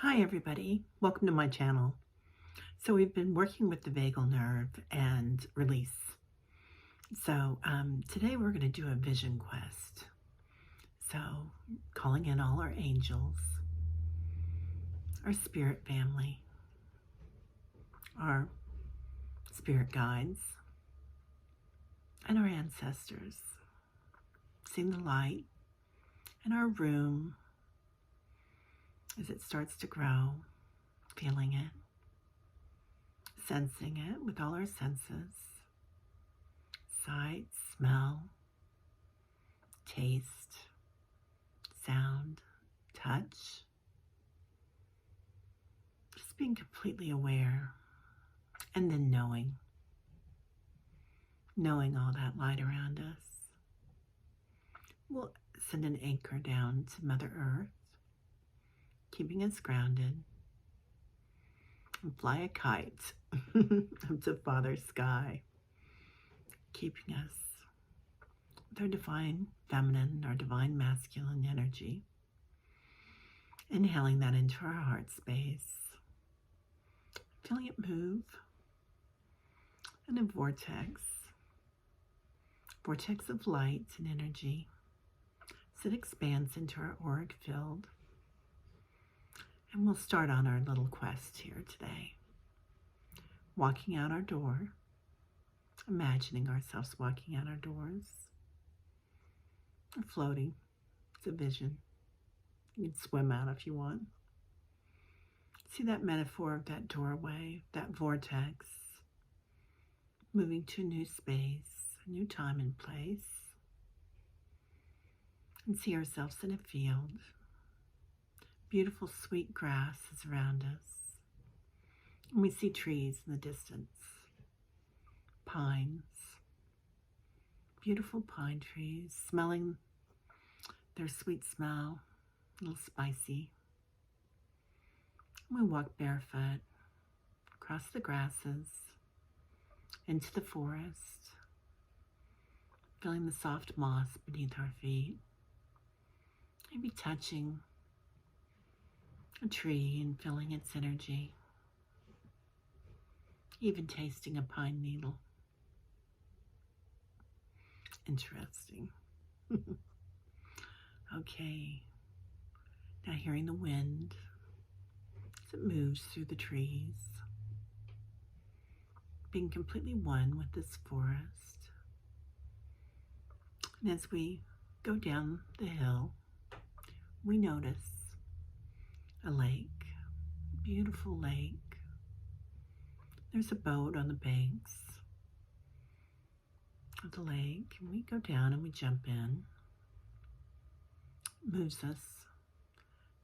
Hi everybody, welcome to my channel. So we've been working with the vagal nerve and release. Today we're going to do a vision quest. So calling in all our angels, our spirit family, our spirit guides, and our ancestors. Seeing the light in our room as it starts to grow, feeling it, sensing it with all our senses: sight, smell, taste, sound, touch. Just being completely aware, and then knowing all that light around us. We'll send an anchor down to Mother Earth, keeping us grounded, and fly a kite up to Father Sky, keeping us with our divine feminine, our divine masculine energy, inhaling that into our heart space, feeling it move in a vortex of light and energy. So it expands into our auric field. And we'll start on our little quest here today. Walking out our door, imagining ourselves walking out our doors, or floating. It's a vision. You can swim out if you want. See that metaphor of that doorway, that vortex, moving to a new space, a new time and place. And see ourselves in a field. Beautiful, sweet grass is around us. And we see trees in the distance. Pines. Beautiful pine trees, smelling their sweet smell, a little spicy. We walk barefoot across the grasses into the forest, feeling the soft moss beneath our feet. Maybe touching a tree and feeling its energy. Even tasting a pine needle. Interesting. Okay. Now hearing the wind as it moves through the trees. Being completely one with this forest. And as we go down the hill, we notice a lake, a beautiful lake. There's a boat on the banks of the lake, and we go down and we jump in. It moves us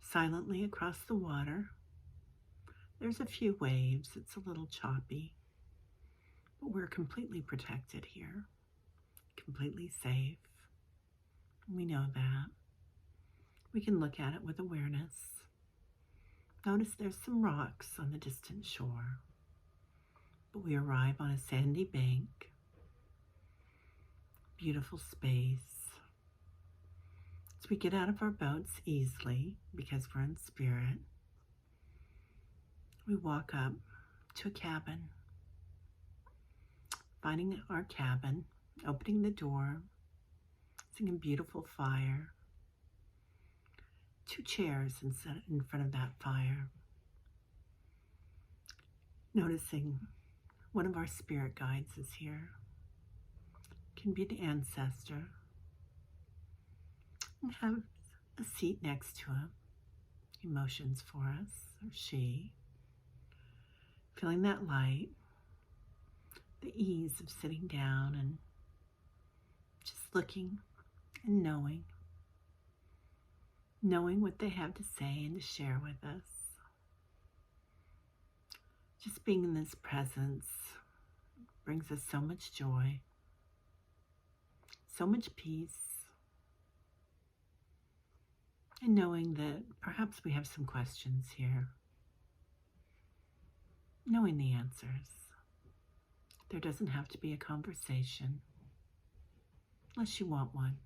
silently across the water. There's a few waves, it's a little choppy, but we're completely protected here, completely safe. We know that. We can look at it with awareness. Notice there's some rocks on the distant shore, but we arrive on a sandy bank. Beautiful space. As we get out of our boats easily, because we're in spirit, we walk up to a cabin. Finding our cabin, opening the door, seeing a beautiful fire. 2 chairs in front of that fire. Noticing one of our spirit guides is here. Can be an ancestor. And have a seat next to him. Emotions for us, or she. Feeling that light. The ease of sitting down and just looking and knowing what they have to say and to share with us. Just being in this presence brings us so much joy, so much peace, and knowing that perhaps we have some questions here, knowing the answers. There doesn't have to be a conversation unless you want one.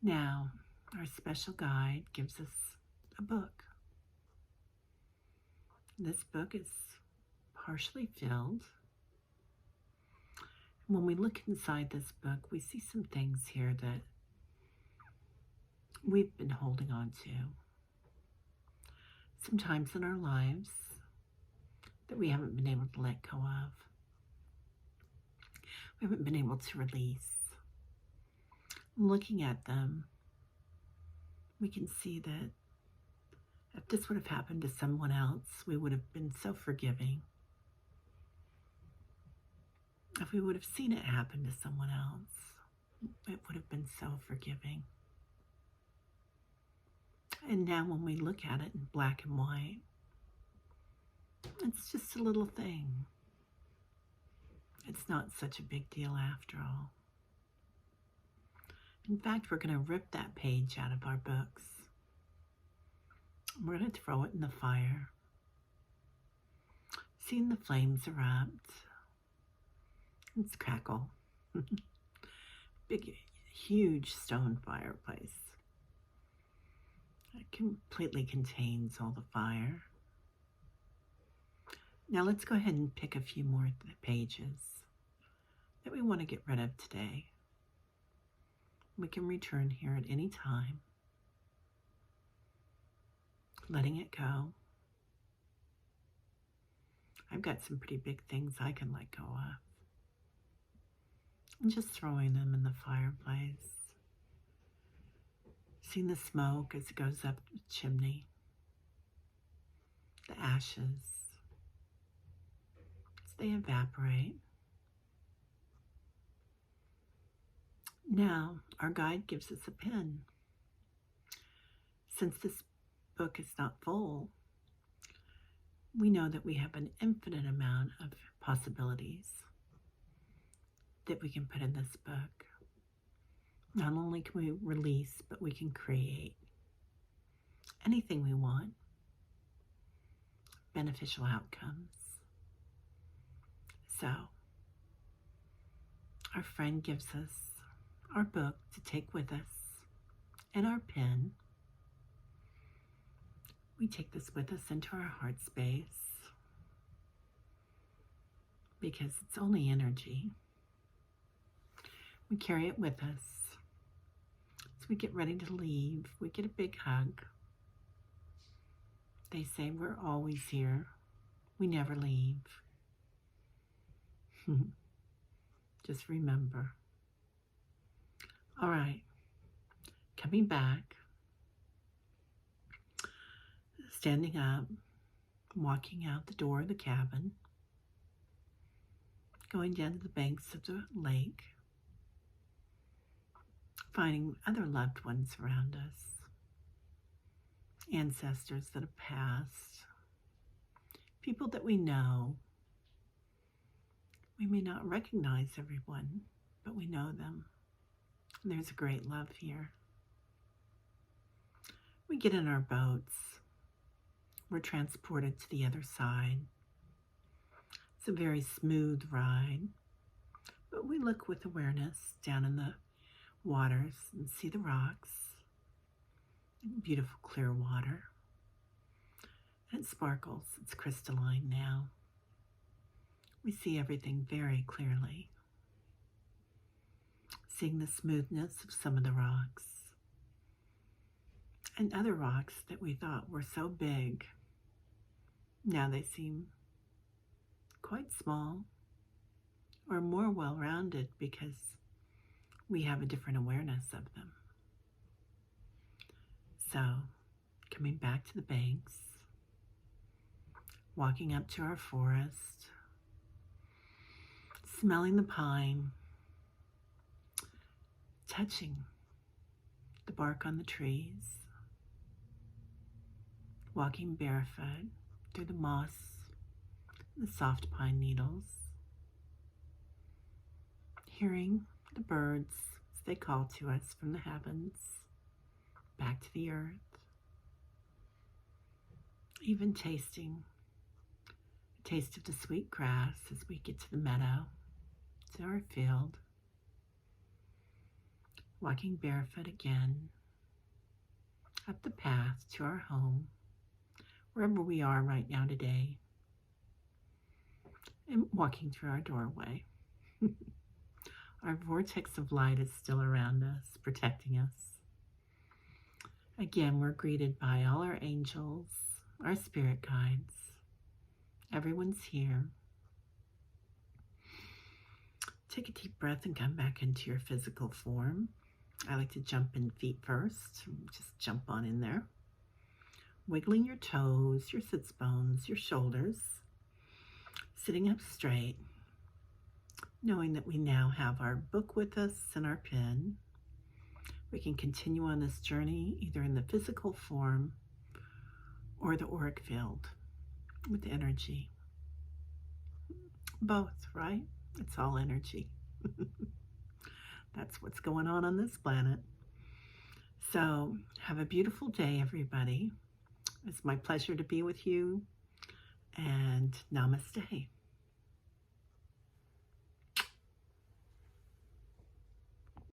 Now, our special guide gives us a book. This book is partially filled. When we look inside this book, we see some things here that we've been holding on to. Sometimes in our lives that we haven't been able to let go of. We haven't been able to release. Looking at them, we can see that if this would have happened to someone else, we would have been so forgiving. If we would have seen it happen to someone else, it would have been so forgiving. And now when we look at it in black and white, it's just a little thing. It's not such a big deal after all. In fact, we're going to rip that page out of our books. We're going to throw it in the fire. Seeing the flames erupt. Let's crackle. Big, huge stone fireplace. It completely contains all the fire. Now let's go ahead and pick a few more pages that we want to get rid of today. We can return here at any time, letting it go. I've got some pretty big things I can let go of. And just throwing them in the fireplace. Seeing the smoke as it goes up the chimney. The ashes as they evaporate. Now, our guide gives us a pen. Since this book is not full, we know that we have an infinite amount of possibilities that we can put in this book. Not only can we release, but we can create anything we want. Beneficial outcomes. So, our friend gives us our book to take with us and our pen. We take this with us into our heart space because it's only energy. We carry it with us. As we get ready to leave, we get a big hug. They say we're always here. We never leave. Just remember. All right, coming back, standing up, walking out the door of the cabin, going down to the banks of the lake, finding other loved ones around us, ancestors that have passed, people that we know. We may not recognize everyone, but we know them. And there's a great love here. We get in our boats. We're transported to the other side. It's a very smooth ride, but we look with awareness down in the waters and see the rocks. Beautiful clear water. And it sparkles. It's crystalline now. We see everything very clearly. Seeing the smoothness of some of the rocks. And other rocks that we thought were so big, now they seem quite small or more well-rounded because we have a different awareness of them. So, coming back to the banks, walking up to our forest, smelling the pine, touching the bark on the trees, walking barefoot through the moss, the soft pine needles, hearing the birds as they call to us from the heavens, back to the earth, even tasting a taste of the sweet grass as we get to the meadow, to our field, walking barefoot again, up the path to our home, wherever we are right now today, and walking through our doorway. Our vortex of light is still around us, protecting us. Again, we're greeted by all our angels, our spirit guides. Everyone's here. Take a deep breath and come back into your physical form. I like to jump in feet first. Just jump on in there. Wiggling your toes, your sits bones, your shoulders. Sitting up straight. Knowing that we now have our book with us and our pen. We can continue on this journey either in the physical form or the auric field with energy. Both, right? It's all energy. That's what's going on this planet. So have a beautiful day, everybody. It's my pleasure to be with you, and namaste.